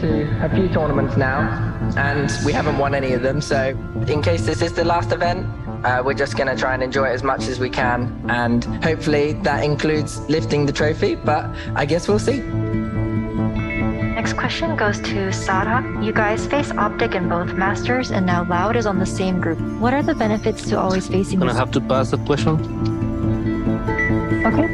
to a few tournaments now, and we haven't won any of them. So in case this is the last event, we're just going to try and enjoy it as much as we can, and hopefully that includes lifting the trophy, but I guess we'll see. Next question goes to Sarah. You guys face Optic in both Masters, and now Loud is on the same group. What are the benefits to always facing? Gonna have to pass that question. Okay.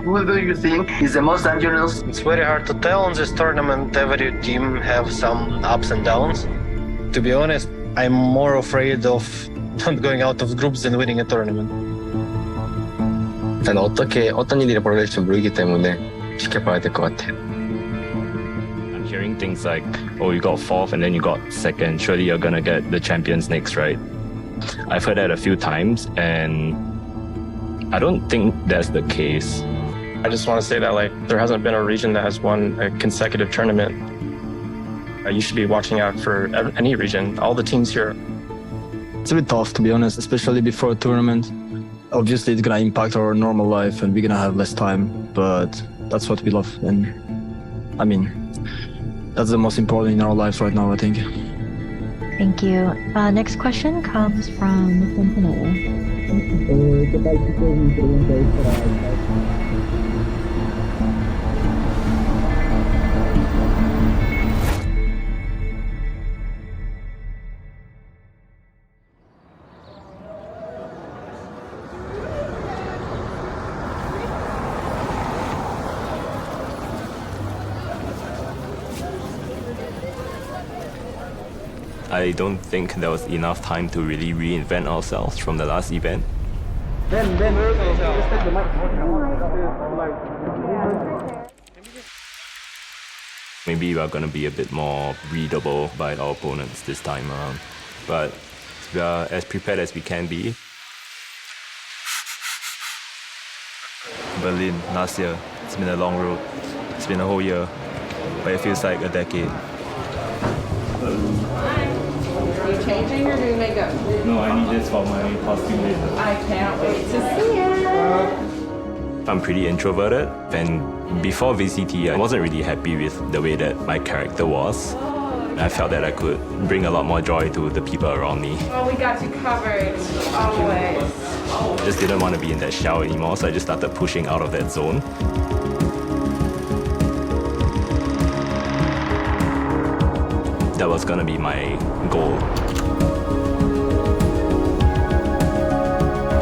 Who do you think is the most dangerous? It's very hard to tell in this tournament. Every team have some ups and downs. To be honest, I'm more afraid of not going out of groups than winning a tournament. 일단 어떤 일이 벌어질지 모르기 때문에 지켜봐야 될 것 같아요. I'm hearing things like, oh, you got fourth and then you got second. Surely you're gonna get the champions next, right? I've heard that a few times, and I don't think that's the case. I just want to say that there hasn't been a region that has won a consecutive tournament. You should be watching out for any region, all the teams here. It's a bit tough, to be honest, especially before a tournament. Obviously, it's gonna impact our normal life and we're gonna have less time, but that's what we love. And I mean, that's the most important in our lives right now, I think. Thank you. Next question comes from I don't think there was enough time to really reinvent ourselves from the last event. Maybe we're going to be a bit more readable by our opponents this time around. But we are as prepared as we can be. Berlin last year. It's been a long road. It's been a whole year, but it feels like a decade. Are you changing or doing makeup? No, I need this for my costume later. I can't wait to see it. I'm pretty introverted, and before VCT, I wasn't really happy with the way that my character was. I felt that I could bring a lot more joy to the people around me. Well, we got you covered, always. I just didn't want to be in that shell anymore, so I just started pushing out of that zone. That was gonna be my goal.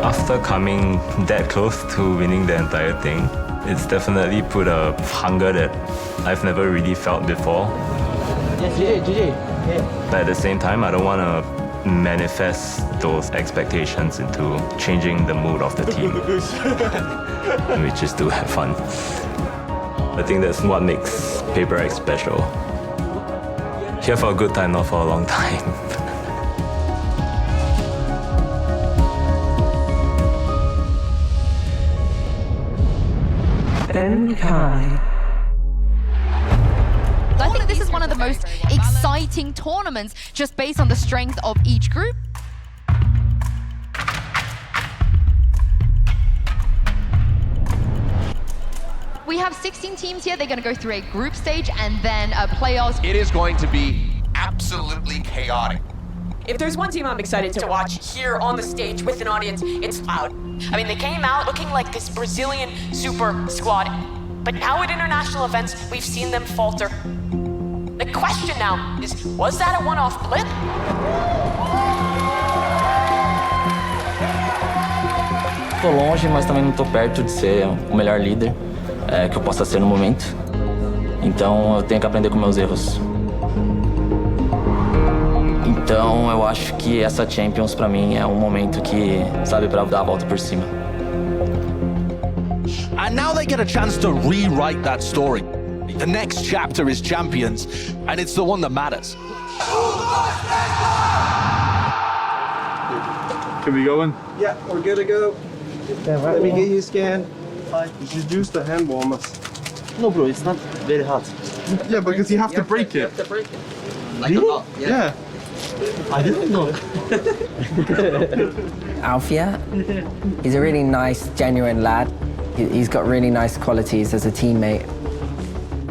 After coming that close to winning the entire thing, it's definitely put a hunger that I've never really felt before. But at the same time, I don't want to manifest those expectations into changing the mood of the team. We just do have fun. I think that's what makes Paper X special. Here for a good time, not for a long time. I think this is one of the most exciting tournaments just based on the strength of each group. We have 16 teams here. They're going to go through a group stage and then playoffs. It is going to be absolutely chaotic. If there's one team I'm excited to watch here on the stage with an audience, it's Loud. I mean, they came out looking like this Brazilian super squad, but now at international events, we've seen them falter. The question now is, was that a one-off blip? Tô longe, mas também não tô perto de ser o melhor líder que eu possa ser no momento. Então eu tenho que aprender com meus erros. Então eu acho que essa Champions pra mim é momento que, sabe, pra dar a volta por cima. And now they get a chance to rewrite that story. The next chapter is Champions, and it's the one that matters. Can we go in? Yeah, we're good to go. Let me get you scanned. You should use the hand warmers. No, bro, it's not very hot. Yeah, because you have to break it. You have to break it. Like a lot, yeah. I didn't know. Alfia, he's a really nice, genuine lad. He's got really nice qualities as a teammate.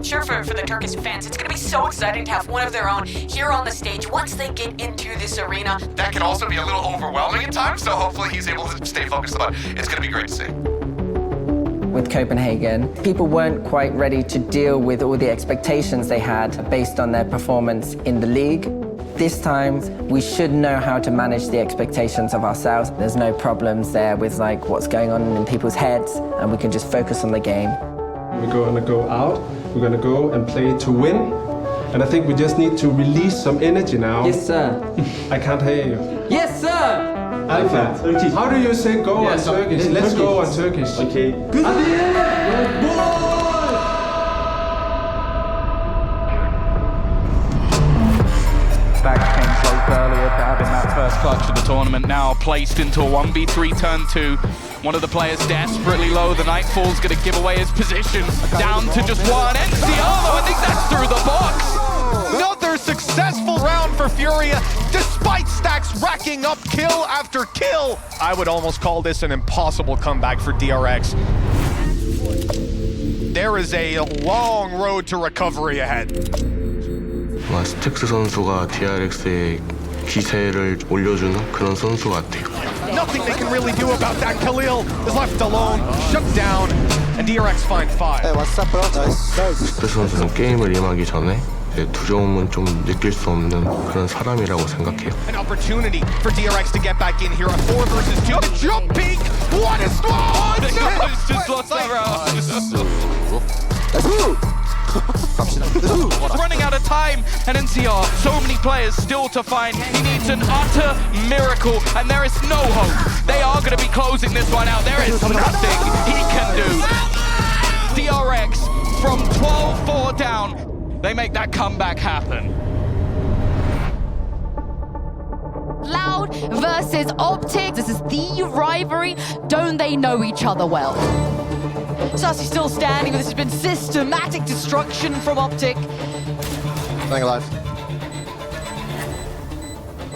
sure for the Turkish fans, it's going to be so exciting to have one of their own here on the stage once they get into this arena. That can also be a little overwhelming at times, so hopefully he's able to stay focused on it. It's going to be great to see. With Copenhagen, people weren't quite ready to deal with all the expectations they had based on their performance in the league. This time, we should know how to manage the expectations of ourselves. There's no problems there with like what's going on in people's heads, and we can just focus on the game. We're going to go out, we're going to go and play to win. And I think we just need to release some energy now. Yes, sir. I can't hear you. Yes, sir! Alpha, how do you say go on Turkish? Let's go on Turkish. Okay. Good. Back came close earlier to having that first clutch of the tournament, now placed into a 1v3 turn 2. One of the players desperately low, the Nightfall's going to give away his position, down to just one. Enciano, I think that's through the box. Another successful round for Furia, despite Stacks racking up kill after kill. I would almost call this an impossible comeback for DRX. There is a long road to recovery ahead. 스택스 선수가 DRX의 기세를 올려주는 그런 선수 같아요. Nothing they can really do about that. Khalil is left alone, shut down, and DRX find 5. Hey, what's up, bro? Nice. 스택스 선수는 게임을 임하기 전에 두려움은 좀 느낄 수 없는 그런 사람이라고 생각해요. An opportunity for DRX to get back in here. A 4 versus 2. The jump peak. What is wrong? Just lost that round. Running out of time, and NCR, so many players still to find. He needs an utter miracle, and there is no hope. They are going to be closing this one out. There is nothing he can do. DRX from 12-4 down, they make that comeback happen. Loud versus Optic. This is the rivalry. Don't they know each other well? Sassy still standing, but this has been systematic destruction from Optic. Staying alive.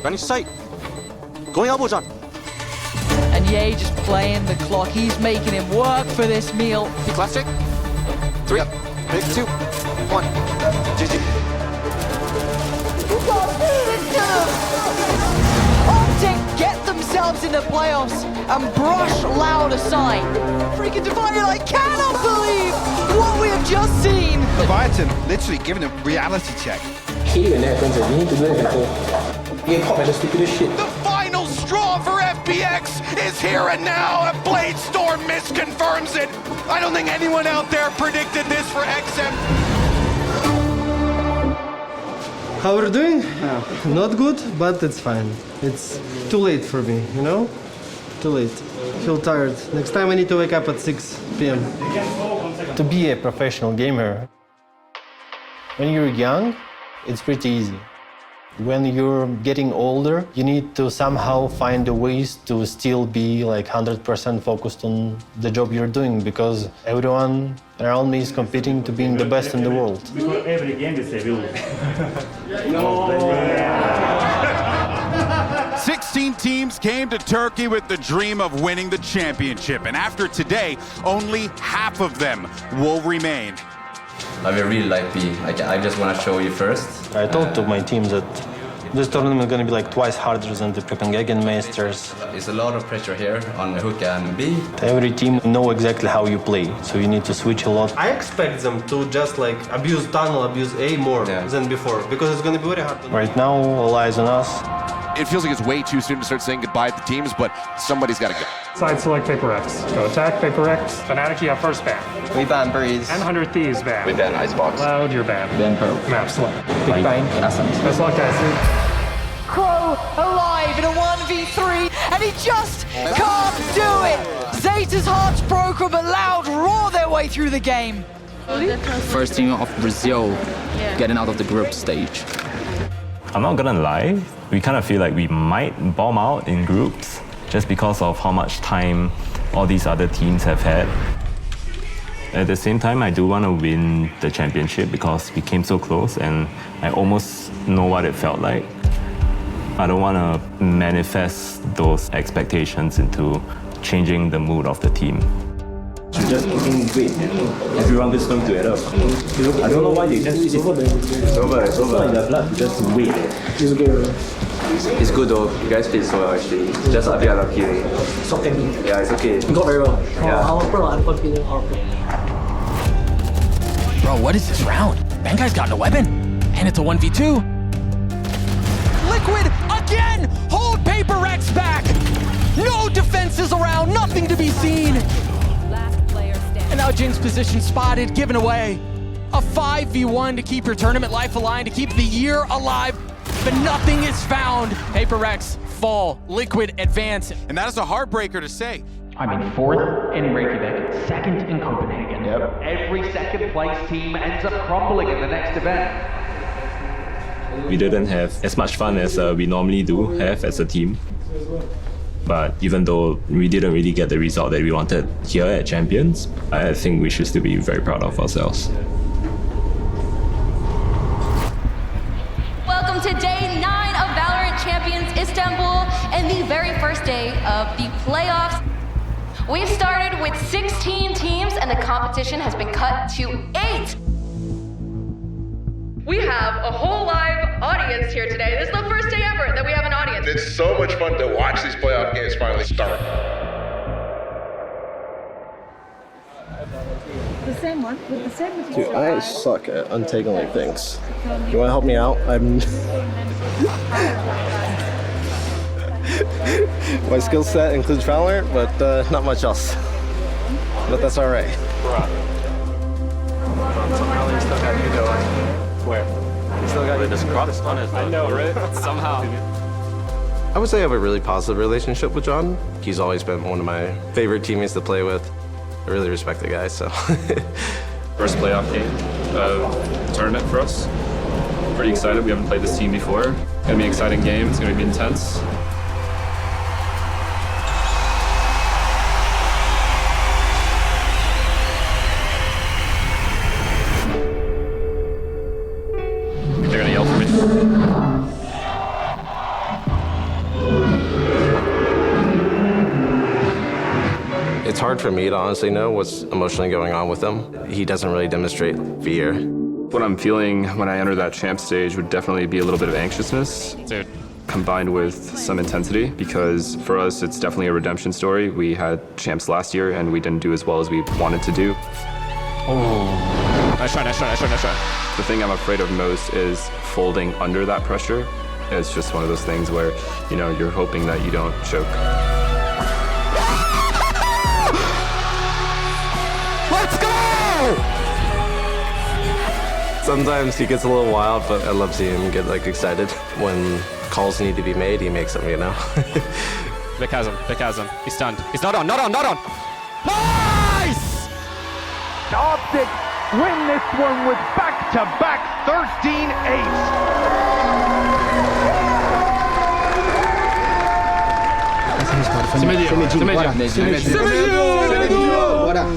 Running sight. Going elbow jump. And Ye just playing the clock. He's making him work for this meal. Classic. 3, 2, 1. GG. Optic get themselves in the playoffs and brush Loud aside. Freaking Divided, I cannot believe what we have just seen. Leviathan literally giving a reality check. The final straw for FPX is here and now. A Blade Storm misconfirms it. I don't think anyone out there predicted this for XM. How are you doing? Not good, but it's fine. It's too late for me, you know? Too late. Feel tired. Next time I need to wake up at 6 p.m. To be a professional gamer, when you're young, it's pretty easy. When you're getting older, you need to somehow find the ways to still be like 100% focused on the job you're doing, because everyone around me is competing to being the best in the world. Every game is a rule. 16 teams came to Turkey with the dream of winning the championship, and after today, only half of them will remain. I will really like B. I just want to show you first. I told to my team that this tournament is going to be like twice harder than the Copenhagen Masters. There's a lot of pressure here on Hook and B. Every team know exactly how you play, so you need to switch a lot. I expect them to just like abuse tunnel, abuse A more than before, because it's going to be very hard. Right now, all eyes on us. It feels like it's way too soon to start saying goodbye to teams, but somebody's got to go. Side select Paper X. Go attack Paper X. Fnatic, you have first ban. We ban Breeze. And 100 Thieves ban. We ban Icebox. Loud, you're banned. Ban Pearl. Map select. Big Bang. Ascent. Best luck, guys. Crow alive in a 1v3, and he just can't do it. Zeta's heart's broken, but Loud roar their way through the game. First team of Brazil getting out of the group stage. I'm not gonna lie, we kind of feel like we might bomb out in groups just because of how much time all these other teams have had. At the same time, I do want to win the championship because we came so close and I almost know what it felt like. I don't want to manifest those expectations into changing the mood of the team. Just wait. Everyone is going to add up. I don't know why they just... It's over. It's over. In the blood. Just wait. It's good though. You guys played so well actually. Just a bit unlucky. It's okay. Yeah, it's okay. You got very well. Yeah. Our pro, I'm confident. Bro, what is this round? Bangai's got no weapon. And it's a 1v2. Liquid again! Hold Paper Rex back! No defenses around, nothing to be seen! And now Jin's position spotted, given away. A 5v1 to keep your tournament life alive, to keep the year alive, but nothing is found. Paper Rex fall, Liquid advance. And that is a heartbreaker to say. I mean, 4th in Reykjavik, 2nd in Copenhagen. Yep. Every second place team ends up crumbling in the next event. We didn't have as much fun as we normally do have as a team. But even though we didn't really get the result that we wanted here at Champions, I think we should still be very proud of ourselves. Welcome to day 9 of VALORANT Champions Istanbul and the very first day of the playoffs. We've started with 16 teams and the competition has been cut to 8. We have a whole live audience here today. This is the first day ever that we have an audience. It's so much fun to watch these playoff games finally start. The same one with the same material. Dude, I suck at untangling things. You want to help me out? My skill set includes Valorant, but not much else. But that's all right. Somehow they still got you going. Where? Still got you. This cross on it. I know, right? Somehow. I would say I have a really positive relationship with John. He's always been one of my favorite teammates to play with. I really respect the guy, so. First playoff game tournament for us. Pretty excited. We haven't played this team before. It's gonna be an exciting game. It's gonna be intense. They're gonna yell for me. It's hard for me to honestly know what's emotionally going on with him. He doesn't really demonstrate fear. What I'm feeling when I enter that champ stage would definitely be a little bit of anxiousness, combined with some intensity, because for us it's definitely a redemption story. We had champs last year and we didn't do as well as we wanted to do. Oh, nice try, nice try, nice try, nice try. The thing I'm afraid of most is folding under that pressure. It's just one of those things where, you know, you're hoping that you don't choke. Let's go! Sometimes he gets a little wild, but I love seeing him get excited. When calls need to be made, he makes them, you know? Vic has him. He's stunned. He's not on. Nice! Optic win this one with back-to-back 13-8.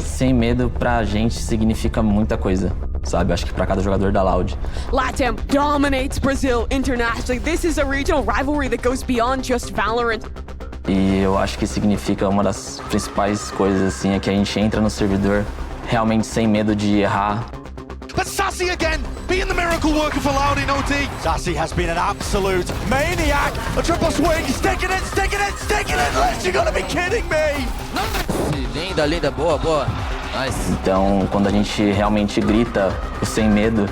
Sem medo pra gente significa muita coisa, sabe? Acho que pra cada jogador da Loud. LATAM dominates Brazil internationally. This is a regional rivalry that goes beyond just Valorant. E eu acho que significa uma das principais coisas assim é que a gente entra no servidor realmente sem medo de errar. But Sassy again, being the miracle worker for Loud in OT. Sassy has been an absolute maniac. A triple swing, sticking it. Liz, you gotta be kidding me. Linda, boa. Nice. Então, quando a gente realmente grita o sem medo,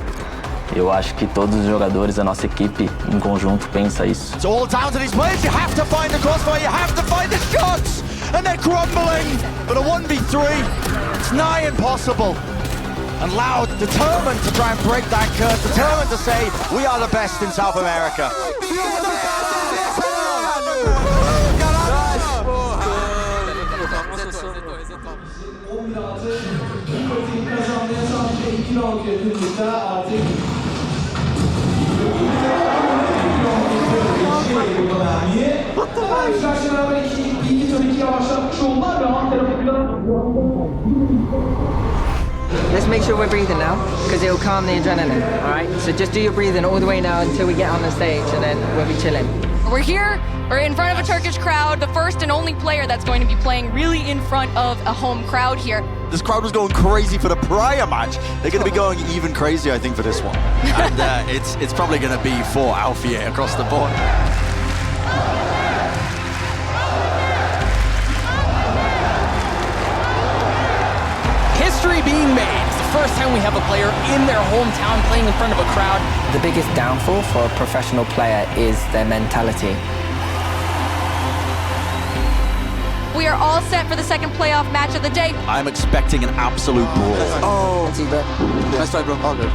eu acho que todos os jogadores da nossa equipe em conjunto pensa isso. It's all down to these players. You have to find the crossfire, you have to find the shots. And they're crumbling. But a 1v3, it's nigh impossible. And Loud determined to try and break that curse, determined to say, we are the best in South America. Let's make sure we're breathing now, because it'll calm the adrenaline, all right? So just do your breathing all the way now until we get on the stage, and then we'll be chilling. We're here, we're in front of a Turkish crowd, the first and only player that's going to be playing really in front of a home crowd here. This crowd was going crazy for the prior match. They're going to be going even crazier, I think, for this one. And it's probably going to be for Alfie across the board. History being made. It's the first time we have a player in their hometown playing in front of a crowd. The biggest downfall for a professional player is their mentality. We are all set for the second playoff match of the day. I'm expecting an absolute brawl. Oh, nice try, bro. All good.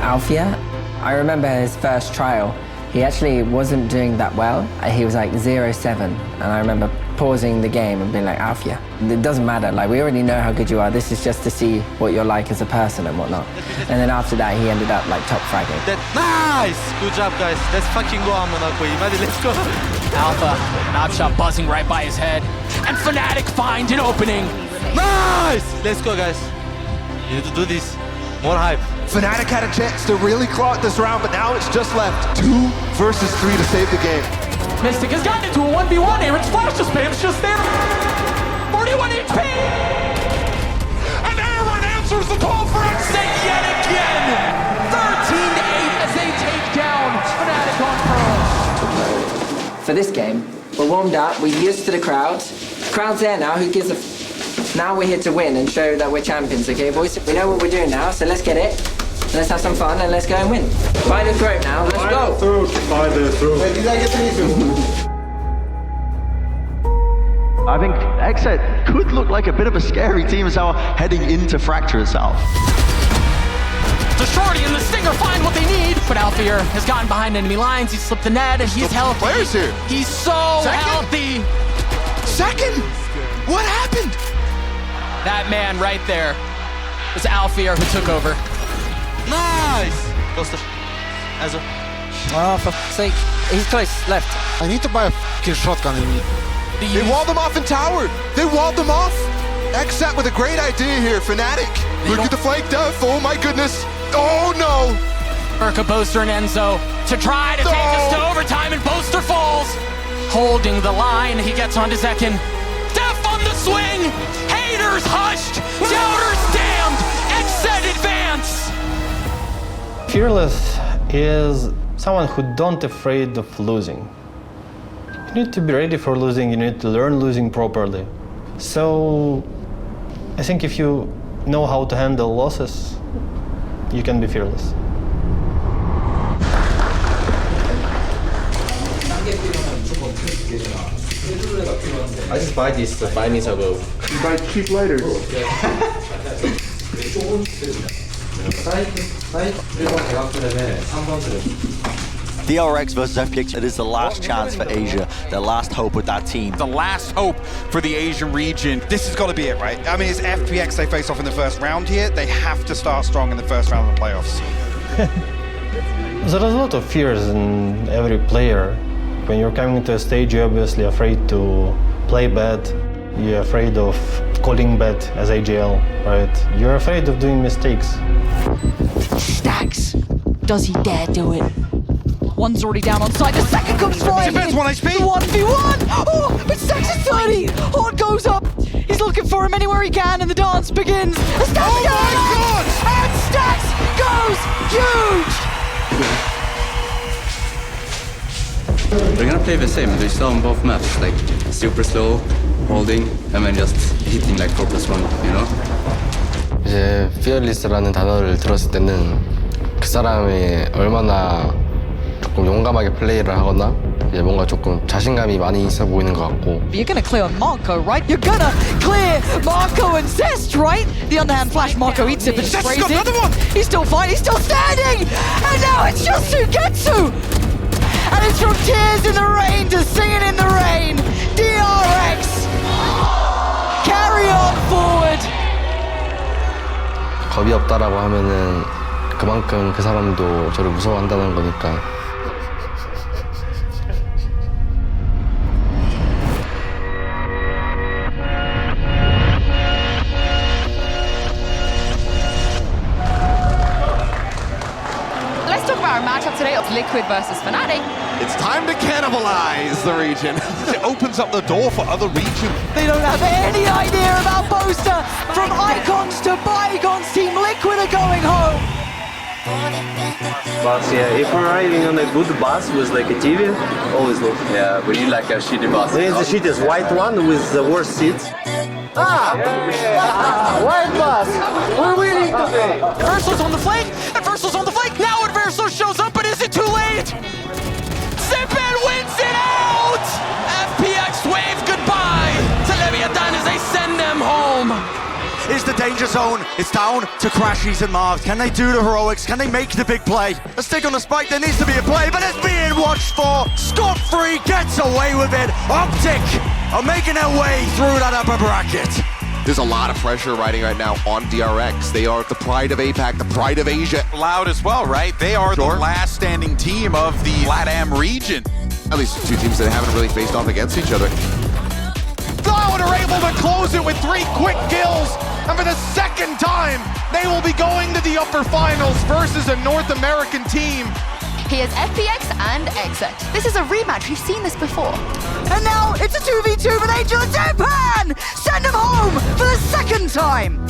Alfia, I remember his first trial. He actually wasn't doing that well. He was like 0-7, and I remember pausing the game and being like, Alfia, it doesn't matter. Like, we already know how good you are. This is just to see what you're like as a person and whatnot. And then after that, he ended up like top fragging. Nice! Good job, guys. Let's fucking go, let's go. Alpha, knob shot buzzing right by his head. And Fnatic find an opening. Nice! Let's go, guys. You need to do this. More hype. Fnatic had a chance to really clock this round, but now it's just left 2 versus 3 to save the game. Mystic has gotten into a 1v1 here. It's flash spam's just there. 41 HP! And Aaron answers the call for exit yet again! 13-8 as they take down Fnatic on Pearl. For this game, we're warmed up, we're used to the crowd. Crowd's there now, who gives a now we're here to win and show that we're champions, okay, boys? We know what we're doing now, so let's get it. Let's have some fun and let's go and win. By the throat now, let's go. By the throat. Wait, did I get I think Exit could look like a bit of a scary team as well heading into Fracture itself. The Shorty and the Stinger find what they need, but Alfear has gotten behind enemy lines. He slipped the net and he's healthy. Players here. He's so healthy. Second? What happened? That man right there was Alfear who took over. Nice! Buster. Ezra. Oh, for fuck's sake. He's close, left. I need to buy a fucking shotgun. They walled them off in tower. They walled them off. Exet with a great idea here, Fnatic. Look at the flank def. Oh my goodness. Oh no. Urka, Boaster, and Enzo to try to take us to overtime, and Boaster falls. Holding the line, he gets onto Zekin. Def on the swing. Haters hushed. Doubters damned. Exet advance. Fearless is someone who don't afraid of losing. You need to be ready for losing, you need to learn losing properly. So I think if you know how to handle losses, you can be fearless. I just buy this 5 minutes ago. You buy cheap lighters. DRX versus FPX, it is the last chance for Asia, their last hope with that team. The last hope for the Asian region. This has got to be it, right? I mean, it's FPX they face off in the first round here. They have to start strong in the first round of the playoffs. There is a lot of fears in every player. When you're coming to a stage, you're obviously afraid to play bad. You're afraid of calling bad as AGL, right? You're afraid of doing mistakes. Stacks. Does he dare do it? One's already down on side. The second comes flying. Defense 1 HP. 1v1. Oh, but Stacks is 30. Horn goes up. He's looking for him anywhere he can, and the dance begins. The Stacks oh my God! And Stacks goes huge. We're gonna play the same. We saw on both maps, like super slow, holding, and then just hitting like 4+1, you know? 이제 fearless라는 단어를 들었을 때는 그 사람이 얼마나 조금 용감하게 플레이를 하거나 이제 뭔가 조금 자신감이 많이 있어 보이는 것 같고. You're gonna clear Marco, right? You're gonna clear Marco and Zest, right? The underhand flash, Marco eats it, but just sprays it. He's still fighting, he's still standing! And now it's just Sugetsu! And it's from tears in the rain to singing in the rain. DRX, carry on forward. 겁이 없다라고 하면은 그만큼 그 사람도 저를 무서워한다는 거니까. Let's talk about our matchup today of Liquid versus Fnatic. It's time to cannibalize the region. It opens up the door for other regions. They don't have any idea about Boaster. From Icons to Bygones, Team Liquid are going home. But yeah, if we're riding on a good bus with like a TV, always lose. Yeah, we need like a shitty bus. There is the shittiest white one with the worst seats. White bus. We're winning today. Versal's on the flank, and Versal's on the flank. Now Adverso shows up, but is it too late? Zipan wins it out! FPX wave goodbye to Leviathan as they send them home. Is the danger zone? It's down to Crashies and Marvs. Can they do the heroics? Can they make the big play? A stick on the spike, there needs to be a play, but it's being watched for. Scot-free gets away with it. Optic are making their way through that upper bracket. There's a lot of pressure riding right now on DRX. They are the pride of APAC, the pride of Asia. Loud as well, right? They are the last standing team of the LATAM region. At least two teams that haven't really faced off against each other. Cloud are able to close it with 3 quick kills, and for the second time, they will be going to the upper finals versus a North American team. Here's FPX and Exit. This is a rematch. We've seen this before. And now it's a 2v2 with Angel and Japan! Send him home for the second time!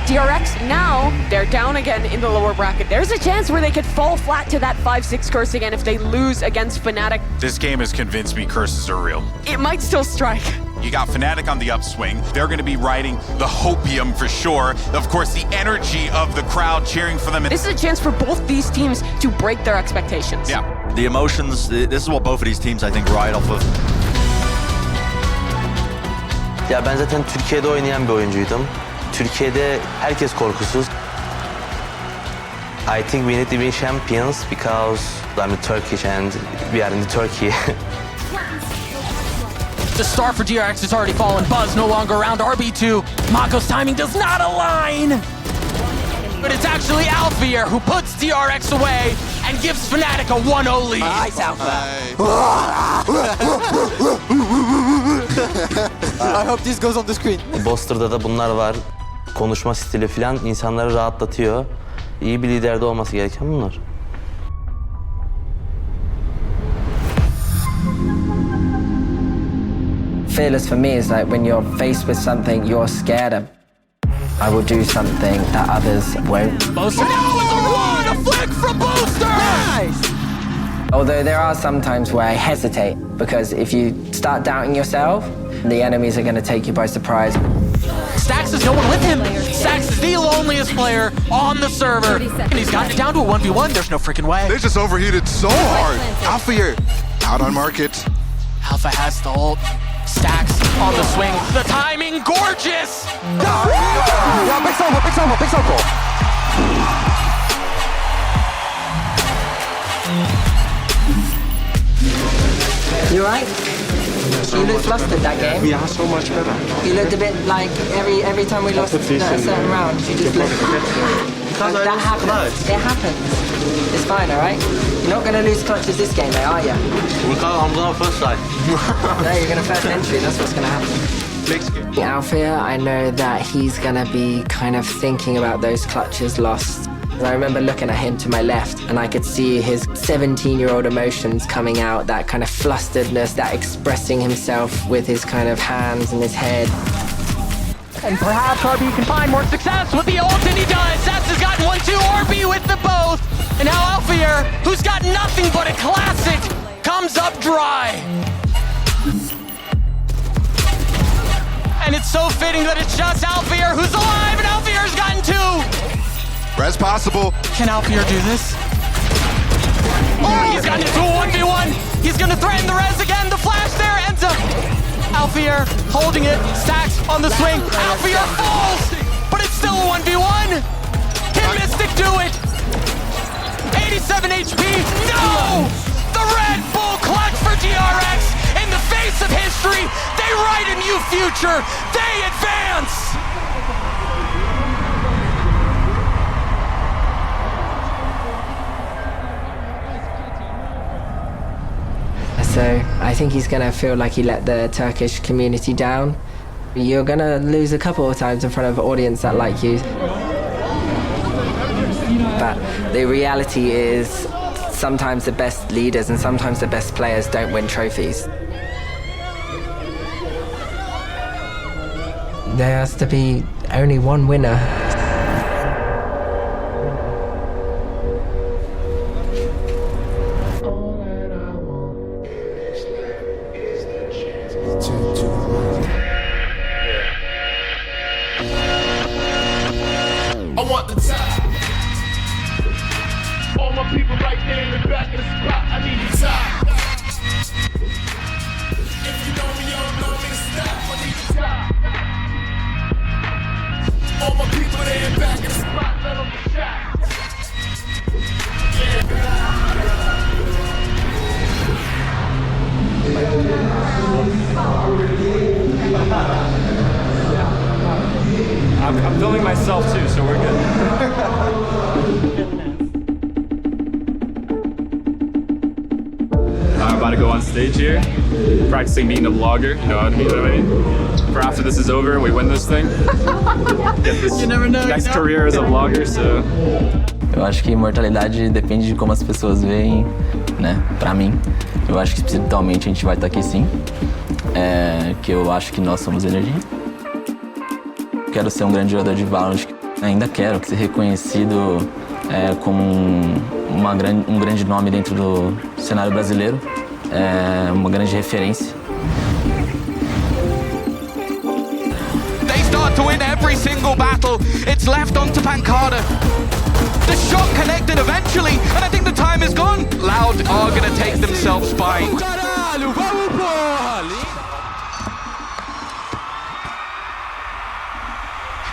DRX now, they're down again in the lower bracket. There's a chance where they could fall flat to that 5-6 curse again if they lose against Fnatic. This game has convinced me curses are real. It might still strike. You got Fnatic on the upswing. They're going to be riding the hopium for sure. Of course, the energy of the crowd cheering for them. This is a chance for both these teams to break their expectations. Yeah. The emotions, this is what both of these teams I think ride off of. Ya ben zaten Türkiye'de oynayan bir oyuncuydum. Türkiye'de herkes korkusuz. I think we need to be champions because I'm Turkish and we are in Turkey. The star for DRX has already fallen. Buzz no longer around RB2. Mako's timing does not align. But it's actually Alfier who puts DRX away and gives Fnatic a 1-0 lead. Nice, I hope this goes on the screen. Boster'da da bunlar var. Konuşma stili falan insanları rahatlatıyor. İyi bir liderde olması gereken bunlar. Fearless for me is like when you're faced with something you're scared of. I will do something that others won't. Boaster now with a run, a flick from Boaster! Nice! Although there are some times where I hesitate, because if you start doubting yourself, the enemies are going to take you by surprise. Stax has no one with him. Stax is the loneliest player on the server. And he's gotten it down to a 1v1. There's no freaking way. They just overheated so hard. Alfier out on market. Alpha has the ult. Stax on the swing. The timing, gorgeous! Yeah, big circle, big circle. You alright? You looked flustered that game. Yeah, so much better. You looked a bit like every time we lost a certain round, you just looked. That happens. It happens. It's fine, alright? You're not going to lose clutches this game, though, are you? I'm going first side. No, you're going to first entry. That's what's going to happen. Alfier, I know that he's going to be kind of thinking about those clutches lost. I remember looking at him to my left and I could see his 17-year-old emotions coming out, that kind of flusteredness, that expressing himself with his kind of hands and his head. And perhaps RB can find more success with the ult, and he does. Sats has gotten 1-2, RB with the both. And now Alfier, who's got nothing but a classic, comes up dry. And it's so fitting that it's just Alfier who's alive, and Alfier's gotten 2. Res possible. Can Alfier do this? Oh, he's gotten into a 1v1. He's gonna threaten the res again. The flash there ends up. Alfier holding it. Stax on the swing. Alfier falls, but it's still a 1v1. Can Mystic do it? 87 HP. No! The Red Bull clutch for DRX. In the face of history, they write a new future. They advance. It's So I think he's going to feel like he let the Turkish community down. You're going to lose a couple of times in front of an audience that like you. But the reality is sometimes the best leaders and sometimes the best players don't win trophies. There has to be only one winner. I want the top. All my people right there in the back of the spot. I need the top. If you know me, you don't know me to stop. I need the top. All my people there in the back of the spot. Let them get shot. I'm filming myself too, so we're good. I'm about to go on stage here, practicing being a vlogger. You know what I mean? For after this is over and we win this thing, get this next career as a vlogger. So. Eu acho que imortalidade depende de como as pessoas veem, né? Pra mim, eu acho que espiritualmente a gente vai estar aqui sim. Que eu acho que nós somos energia. Quero ser um grande jogador de Valorant. Ainda quero ser reconhecido como um grande nome dentro do cenário brasileiro, uma grande referência. They start to win every single battle. It's left on to Pancada. The shot connected eventually, and I think the time is gone. Loud are gonna take themselves by.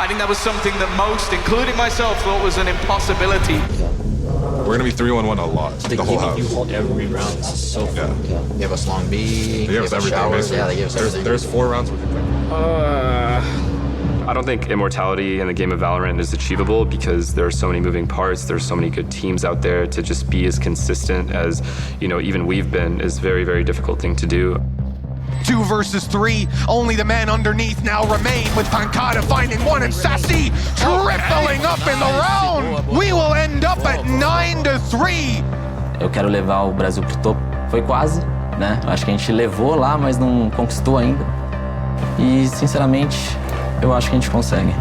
I think that was something that most, including myself, thought was an impossibility. We're gonna be 3-1-1 a lot. The whole house. You hold every round. This is so fun. Yeah. They give us long B. They give us everything. Showers. Yeah, they give us everything. There's 4 rounds worth of I don't think immortality in the game of Valorant is achievable because there are so many moving parts. There's so many good teams out there. To just be as consistent as, even we've been is very, very difficult thing to do. 2 versus 3, only the man underneath now remain, with Pancada finding one and Sassy tripling up in the round. We will end up at 9-3. Eu quero levar o Brasil pro topo. Foi quase, né? Acho que a gente levou lá, mas não conquistou ainda. E, sinceramente, eu acho que a gente consegue.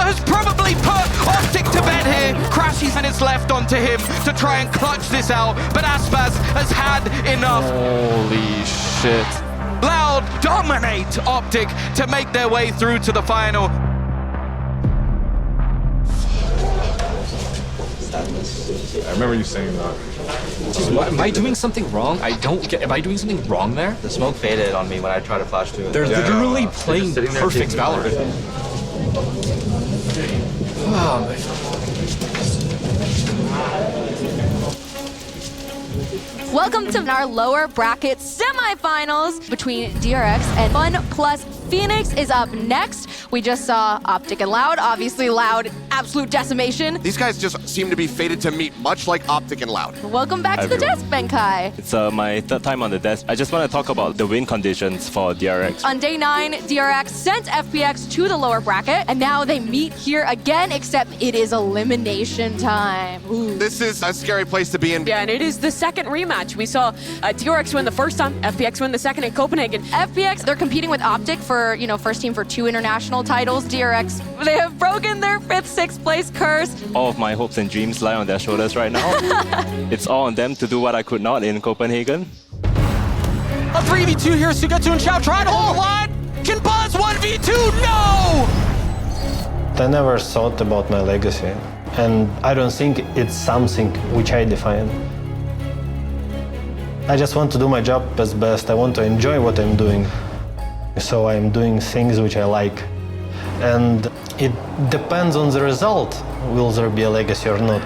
Has probably put Optic to bed here. Crashes and it's left onto him to try and clutch this out, but Aspas has had enough. Holy shit. Loud dominate Optic to make their way through to the final. I remember you saying that. Am I doing something wrong? I don't get. Am I doing something wrong there? The smoke faded on me when I tried to flash to it. They're literally playing perfect Valorant. Oh, my. Welcome to our lower bracket semifinals between DRX and Fun plus Phoenix is up next. We just saw Optic and Loud. Obviously, Loud, absolute decimation. These guys just seem to be fated to meet, much like Optic and Loud. Welcome back to the desk, Benkai. It's my 3rd time on the desk. I just want to talk about the win conditions for DRX. On day 9, DRX sent FPX to the lower bracket, and now they meet here again, except it is elimination time. Ooh. This is a scary place to be in. Yeah, and it is the second rematch. We saw DRX win the first time, FPX win the second in Copenhagen. FPX, they're competing with Optic for, first team for 2 international titles. DRX, they have broken their 5th, 6th place curse. All of my hopes and dreams lie on their shoulders right now. It's all on them to do what I could not in Copenhagen. A 3v2 here, Sugetsu and Xiao trying to hold the line. Can Buzz 1v2? No! I never thought about my legacy, and I don't think it's something which I define. I just want to do my job as best. I want to enjoy what I'm doing. So I'm doing things which I like. And it depends on the result. Will there be a legacy or not?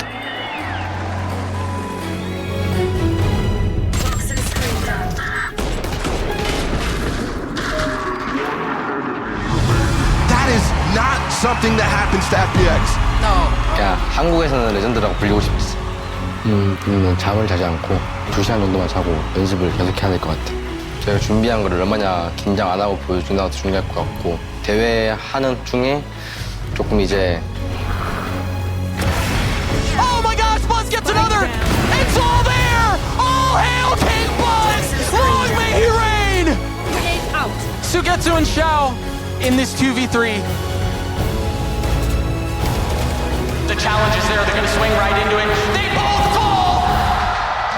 That is not something that happens to FPX. 야, 한국에서는 레전드라고 불리고 싶었어. 잠을 자지 않고 2시간 정도만 자고 연습을 계속 해야 될 것 같아. 제가 준비한 걸 얼마나 긴장 안 하고 보여주나도 중요할 것 같고 대회 하는 중에 조금 이제 Oh my gosh, Buzz gets another! It's all there! All hail King Buzz! Long may he reign! Out. Sugetsu and Xiao in this 2v3. The challenge is there, they're gonna swing right into it. They both fall!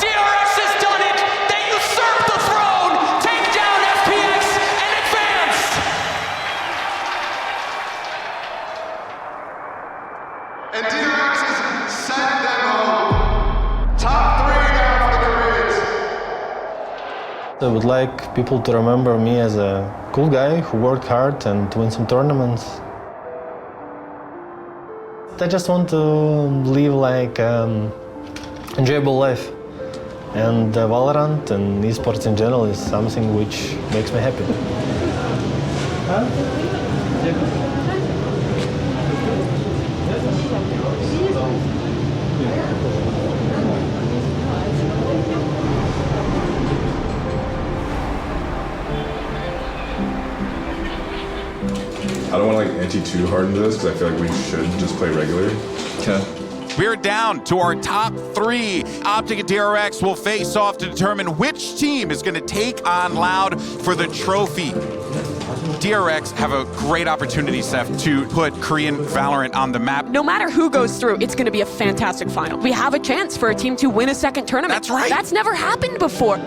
DRX has done it! They usurp the throne! Take down FPX and advance! And DRX is sending them home. Top 3 now for the Koreans. I would like people to remember me as a cool guy who worked hard and win some tournaments. I just want to live like enjoyable life, and Valorant and esports in general is something which makes me happy. I don't want to ante too hard into this because I feel like we should just play regular. Okay. We're down to our top 3. Optic and DRX will face off to determine which team is going to take on Loud for the trophy. DRX have a great opportunity, Seth, to put Korean Valorant on the map. No matter who goes through, it's going to be a fantastic final. We have a chance for a team to win a second tournament. That's right. That's never happened before.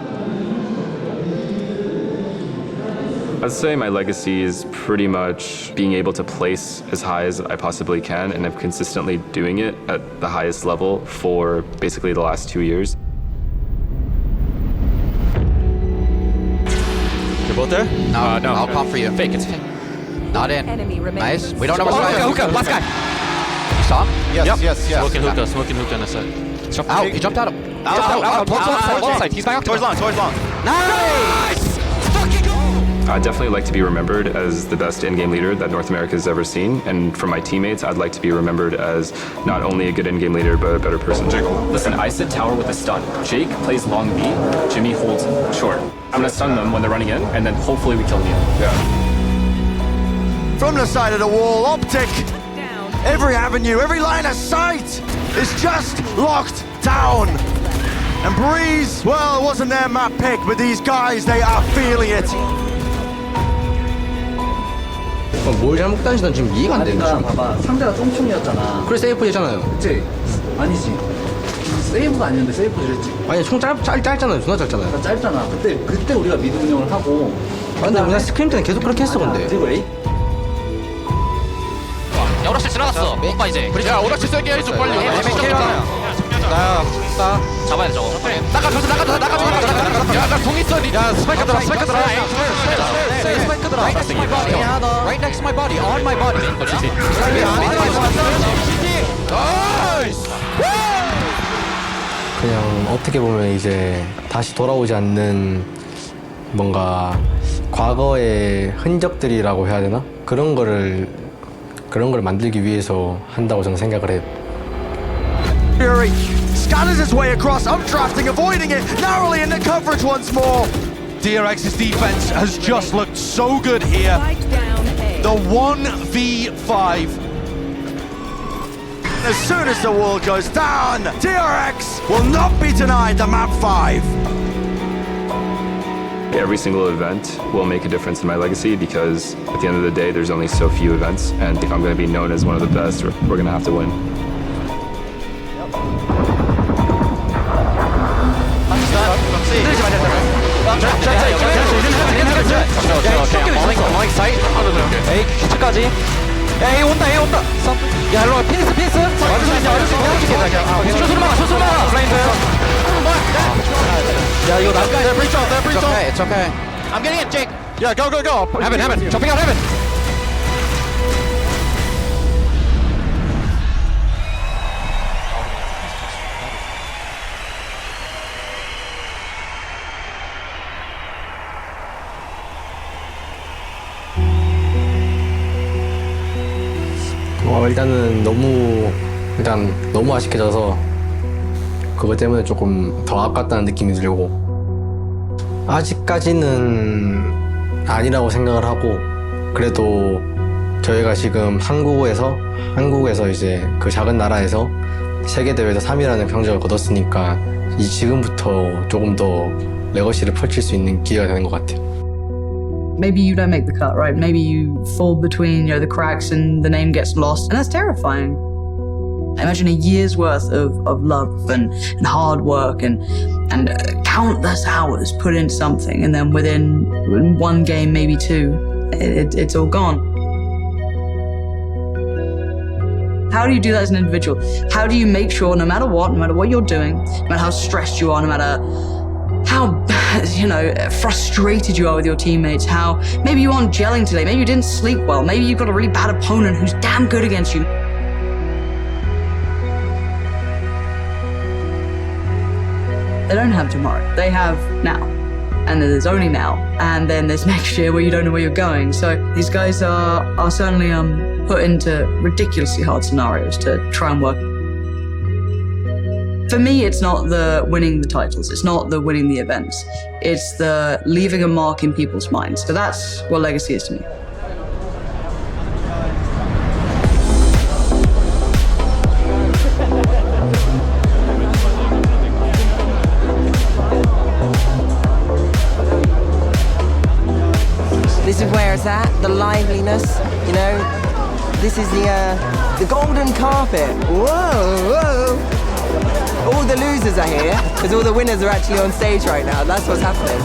I'd say my legacy is pretty much being able to place as high as I possibly can, and I'm consistently doing it at the highest level for basically the last 2 years. You're both there? No, no. I'll pop for you. Fake, it's fake. Not in. Enemy Nice. We don't know what's Hookah, last guy. You saw him? Yes. Smoking hookah on the side. Out. He jumped out. Out. One side. He's back. Towards long. Nice! I'd definitely like to be remembered as the best in-game leader that North America has ever seen, and for my teammates, I'd like to be remembered as not only a good in-game leader, but a better person. Listen, I sit tower with a stun. Jake plays long B, Jimmy holds short. I'm gonna stun them when they're running in, and then hopefully we kill them. Yeah. From the side of the wall, Optic. Every avenue, every line of sight is just locked down. And Breeze, well, it wasn't their map pick, but these guys, they are feeling it. 뭘 잘못 다니시나 지금 이해가 안 되는데. 그러니까 봐봐, 상대가 똥총이었잖아. 그래 세이프 했잖아요. 그치? 아니지. 세이브가 아니었는데 세이프를 했지. 아니 총 짧잖아요. 존나 짧잖아요. 짧잖아. 그때 우리가 미드 운영을 하고. 근데 그냥 스크림 때는 계속 그렇게 했어 근데. 그리고 에이. 야, 오락실 지나갔어. 오빠 이제. 야, 오락실 세게 해줘 빨리. 나야. 잡아야 돼 저거. 나가. 야, 나 공 있어. 야, 스파이크 들어. 스파이크 Right next to my body. Right next to my body. On my body. 나이스. 그냥 어떻게 보면 이제 다시 돌아오지 않는 뭔가 과거의 흔적들이라고 해야 되나? 그런 걸 만들기 위해서 한다고 저는 생각을 해요. Fury scatters his way across, updrafting, avoiding it, narrowly into coverage once more. DRX's defense has just looked so good here. The 1v5. As soon as the wall goes down, DRX will not be denied the map 5. Every single event will make a difference in my legacy because at the end of the day, there's only so few events, and if I'm going to be known as one of the best, we're going to have to win. 에이, 큐트까지. 야, 에이 온다. 야, 일로 와. 피니스. 와줄 수 있냐. 쇼스로 막아. 블라인드. 야, 이거 난까지. It's okay. I'm getting it, Jake. Yeah, go. Heaven. Jumping out heaven. 일단은 너무 아쉽게 져서 그것 때문에 조금 더 아깝다는 느낌이 들고 아직까지는 아니라고 생각을 하고 그래도 저희가 지금 한국에서 이제 그 작은 나라에서 세계대회에서 3위라는 경적을 거뒀으니까 지금부터 조금 더 레거시를 펼칠 수 있는 기회가 되는 것 같아요. Maybe you don't make the cut, right? Maybe you fall between, the cracks and the name gets lost, and that's terrifying. Imagine a year's worth of love and hard work and countless hours put into something, and then within one game, maybe two, it's all gone. How do you do that as an individual? How do you make sure, no matter what you're doing, no matter how stressed you are, no matter how frustrated you are with your teammates, how maybe you aren't gelling today, maybe you didn't sleep well, maybe you've got a really bad opponent who's damn good against you. They don't have tomorrow, they have now. And then there's only now, and then there's next year where you don't know where you're going. So these guys are certainly put into ridiculously hard scenarios to try and work. For me, it's not the winning the titles, it's not the winning the events, it's the leaving a mark in people's minds. So that's what legacy is to me. This is where it's at, the liveliness, this is the golden carpet. Whoa. All the losers are here, because all the winners are actually on stage right now. That's what's happening.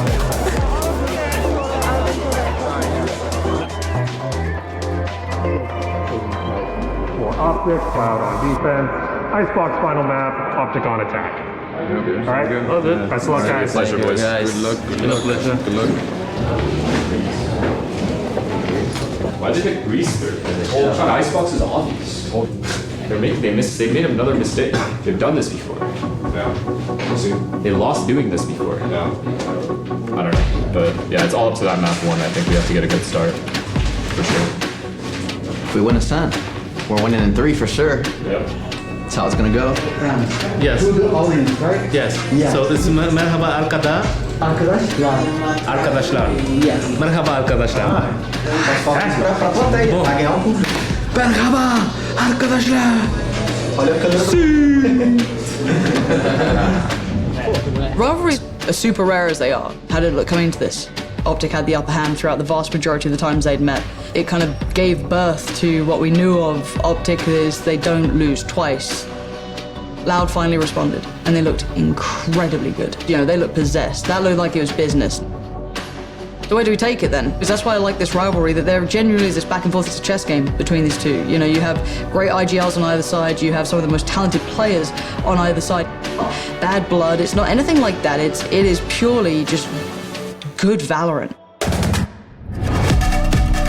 Optic, Cloud on defense, Icebox final map, Optic on attack. All right, all good. Best of luck, guys. Pleasure, boys. Good luck. Good luck. Why did they pick Greece third? Icebox is obvious. They made another mistake. They've done this before. Yeah. We'll see. They lost doing this before. Yeah. I don't know. But yeah, it's all up to that map one. I think we have to get a good start. For sure. If we win a cent, we're winning in 3 for sure. Yeah. That's how it's gonna go. Yes. Right? Yes. Yeah. So this is merhaba arkadaşlar. Arkadaşlar. Yes. Merhaba arkadaşlar. Merhaba arkadaşlar. Rivalries are super rare as they are. How did it look coming into this? Optic had the upper hand throughout the vast majority of the times they'd met. It kind of gave birth to what we knew of Optic is they don't lose twice. Loud finally responded, and they looked incredibly good. They looked possessed. That looked like it was business. So where do we take it then? Because that's why I like this rivalry, that there genuinely is this back and forth, it's a chess game between these two. You have great IGLs on either side, you have some of the most talented players on either side. Bad blood, it's not anything like that, it is purely just good Valorant.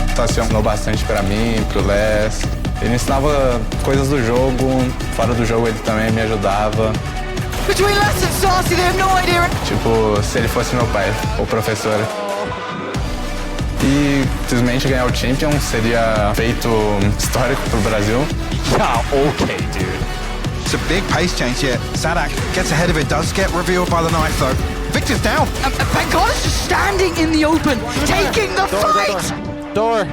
Estacionou bastante pra mim, pro Les. Ele ensinava coisas do jogo, fora do jogo ele também me ajudava. Between Les and Saucy, they have no idea. Tipo, se ele fosse meu pai, ou professor. E simplesmente ganhar o Champions seria feito histórico pro Brasil. Yeah, okay, dude. It's a big pace change here. Sadak gets ahead of it, does get revealed by the knife though. Victor's down. Bengala is just standing in the open, taking the fight. Door.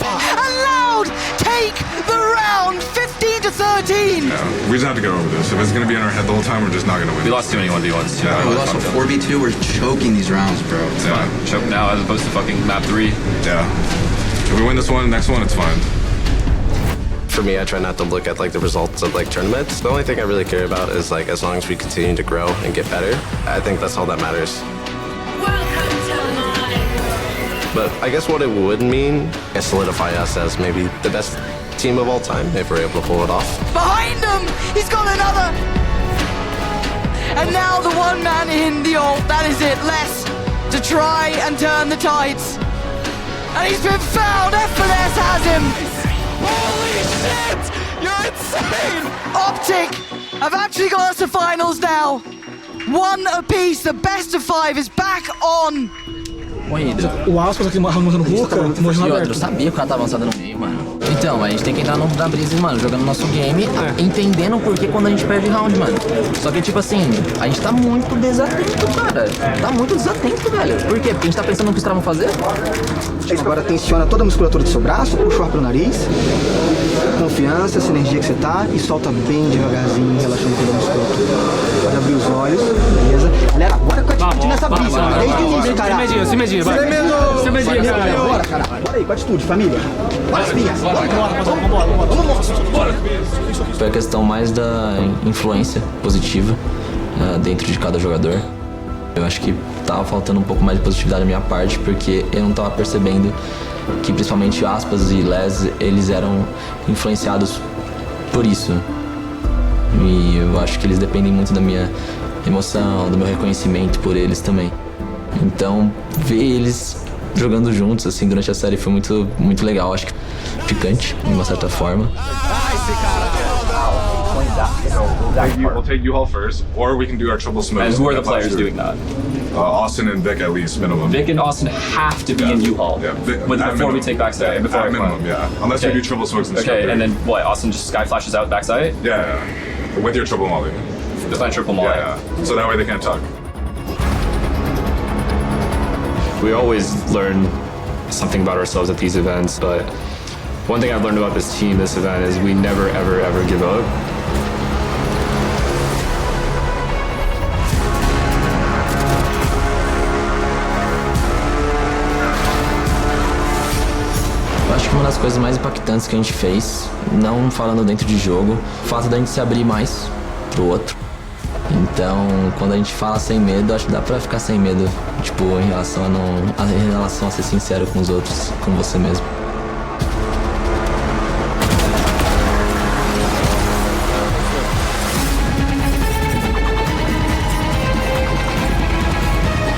And Loud take the round, 15-13. Yeah, we just have to get over this. If it's going to be in our head the whole time, we're just not going to win. We lost too many 1v1s. Yeah, we lost a 4v2. We're choking these rounds, bro. It's fine. Choke now as opposed to fucking map 3. Yeah. If we win this one, next one, it's fine. For me, I try not to look at the results of tournaments. The only thing I really care about is as long as we continue to grow and get better, I think that's all that matters. But I guess what it would mean is solidify us as maybe the best team of all time if we're able to pull it off. Behind him, he's got another. And now the one man in the ult, that is it, Les, to try and turn the tides. And he's been found, F&S has him. Holy shit! You're insane! Optic have actually got us to finals now. 1 apiece, the best of 5 is back on. O Aspas aqui avançando no Ruka, no eu sabia que o cara tá avançado no meio. mano. Então, a gente tem que entrar na brisa, mano, jogando nosso game, entendendo o porquê quando a gente perde round, mano. Só que, tipo assim, a gente tá muito desatento, cara. Tá muito desatento, velho. Por quê? Porque a gente tá pensando no que os caras vão fazer. Agora tensiona toda a musculatura do seu braço, puxa o ar pro nariz. Confiança, essa energia que você tá, e solta bem devagarzinho, relaxando toda a musculatura. Pode abrir os olhos, beleza? Galera, bora com a atitude nessa brisa, mano. Desde o início, cara. Se medinho, vai. Se medinho, cara. Bora, cara. Bora aí, com a atitude, família. Bora, espinha. Bora. Foi a questão mais da influência positiva dentro de cada jogador. Eu acho que tava faltando um pouco mais de positividade da minha parte, porque eu não tava percebendo que principalmente Aspas e Les, eles eram influenciados por isso. E eu acho que eles dependem muito da minha emoção, do meu reconhecimento por eles também. Então, ver eles jogando juntos assim durante a série foi muito legal, acho que picante de uma certa forma. We'll take U-Haul first, or we can do our triple smooth. And who are the players doing that? Austin and Vic at least, minimum. Vic and Austin have to be in U-Haul. Yeah, before we take backside. Yeah, at minimum, yeah. Unless we do triple smokes and Okay, and then what? Austin just sky flashes out backside? Yeah. With your triple molly. With my triple molly. Yeah. So that way they can't tuck. We always learn something about ourselves at these events, but one thing I've learned about this team, this event, is we never, ever, ever give up. Eu acho que uma das coisas mais impactantes que a gente fez, não falando dentro de jogo, o fato da gente se abrir mais pro outro. Então, quando a gente fala sem medo, acho que dá pra ficar sem medo, tipo, em relação a ser sincero com os outros, com você mesmo.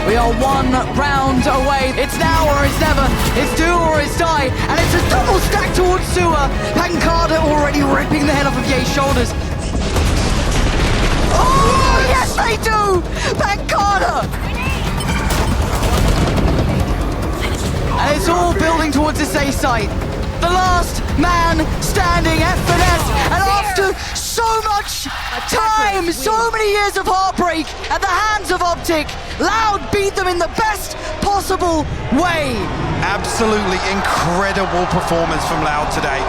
We are one round away. It's now or it's never. It's do or it's die. And it's a double stack towards Sua. Pancada already ripping the head off of Ye's shoulders. Oh, yes they do! Pancada! And it's all building towards this A site. The last man standing, F&S, and after so much time, so many years of heartbreak at the hands of Optic, Loud beat them in the best possible way. Absolutely incredible performance from Loud today.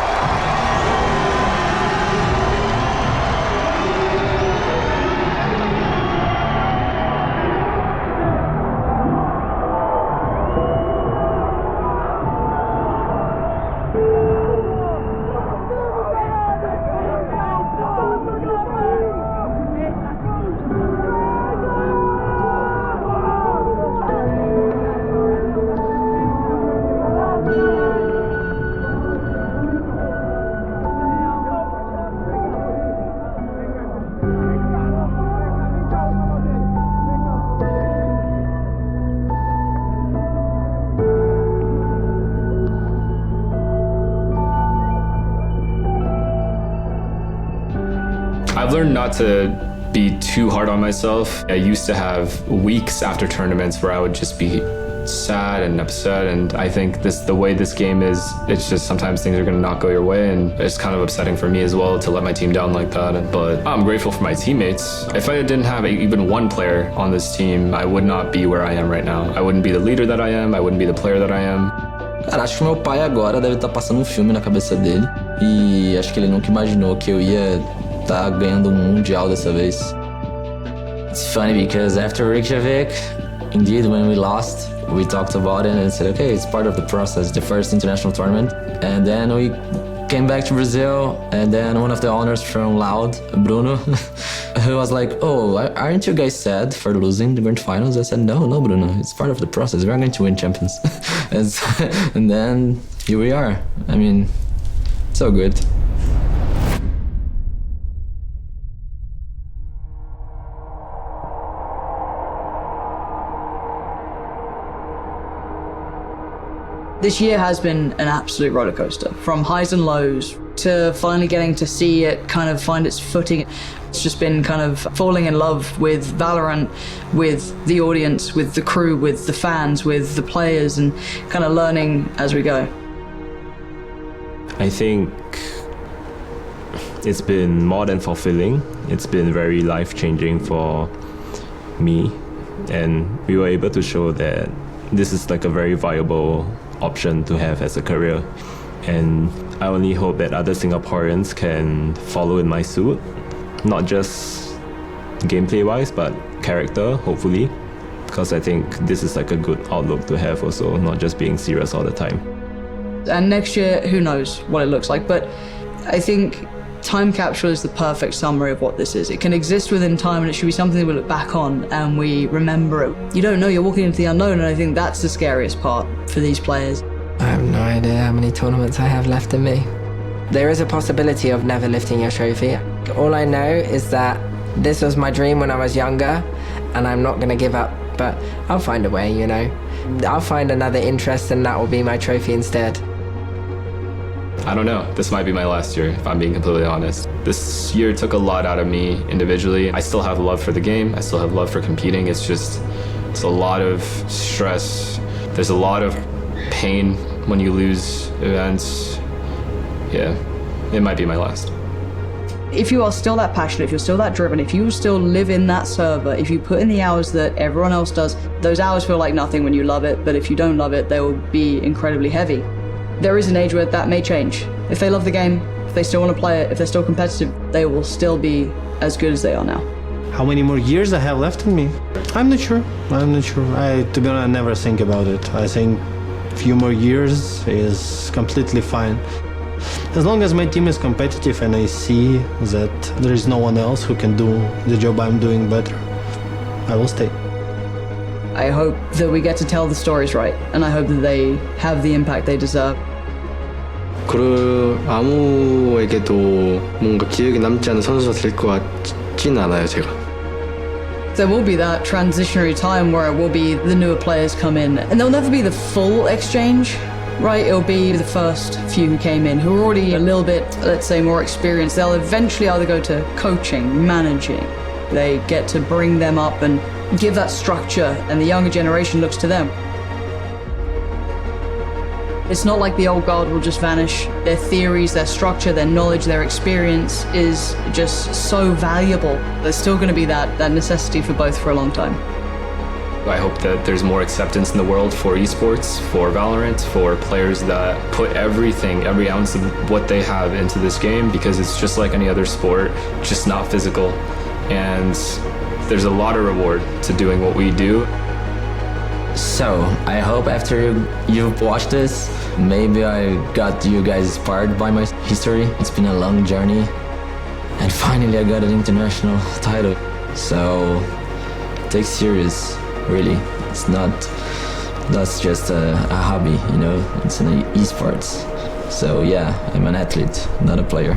I've learned not to be too hard on myself. I used to have weeks after tournaments where I would just be sad and upset, and I think the way this game is, it's just sometimes things are going to not go your way, and it's kind of upsetting for me as well to let my team down like that. But I'm grateful for my teammates. If I didn't have even one player on this team, I would not be where I am right now. I wouldn't be the leader that I am. I wouldn't be the player that I am. Cara, acho que meu pai agora deve estar passando um filme na cabeça dele, e acho que ele nunca imaginou que eu ia estar ganhando mundial dessa vez. It's funny because after Reykjavik, indeed when we lost, we talked about it and said, okay, it's part of the process, the first international tournament. And then we came back to Brazil, and then one of the owners from Loud, Bruno, who was like, oh, aren't you guys sad for losing the grand finals? I said, no, Bruno, it's part of the process. We're going to win champions. And then here we are. I mean, so good. This year has been an absolute roller coaster, from highs and lows to finally getting to see it kind of find its footing. It's just been kind of falling in love with Valorant, with the audience, with the crew, with the fans, with the players, and kind of learning as we go. I think it's been more than fulfilling. It's been very life-changing for me, and we were able to show that this is like a very viable option to have as a career. And I only hope that other Singaporeans can follow in my suit, not just gameplay-wise, but character, hopefully, because I think this is like a good outlook to have also, not just being serious all the time. And next year, who knows what it looks like, but I think time capsule is the perfect summary of what this is. It can exist within time, and it should be something that we look back on and we remember it. You don't know, you're walking into the unknown, and I think that's the scariest part for these players. I have no idea how many tournaments I have left in me. There is a possibility of never lifting your trophy. All I know is that this was my dream when I was younger, and I'm not going to give up, but I'll find a way, you know. I'll find another interest, and that will be my trophy instead. I don't know. This might be my last year, if I'm being completely honest. This year took a lot out of me individually. I still have love for the game. I still have love for competing. It's a lot of stress. There's a lot of pain when you lose events. Yeah, it might be my last. If you are still that passionate, if you're still that driven, if you still live in that server, if you put in the hours that everyone else does, those hours feel like nothing when you love it, but if you don't love it, they will be incredibly heavy. There is an age where that may change. If they love the game, if they still want to play it, if they're still competitive, they will still be as good as they are now. How many more years I have left in me? I'm not sure. To be honest, I never think about it. I think a few more years is completely fine. As long as my team is competitive and I see that there is no one else who can do the job I'm doing better, I will stay. I hope that we get to tell the stories right, and I hope that they have the impact they deserve. 아무에게도 뭔가 기억에 남지 않은 선수가 될 것 같진 않아요, 제가. There will be that transitionary time where it will be the newer players come in, and there'll never be the full exchange, right? It'll be the first few who came in, who are already a little bit, let's say, more experienced. They'll eventually either go to coaching, managing. They get to bring them up and give that structure, and the younger generation looks to them. It's not like the old guard will just vanish. Their theories, their structure, their knowledge, their experience is just so valuable. There's still going to be that necessity for both for a long time. I hope that there's more acceptance in the world for esports, for Valorant, for players that put everything, every ounce of what they have into this game, because it's just like any other sport, just not physical. And there's a lot of reward to doing what we do. So, I hope after you've watched this, maybe I got you guys inspired by my history. It's been a long journey, and finally I got an international title. So, take serious, really. It's not that's just a hobby, you know, it's an esports. So yeah, I'm an athlete, not a player.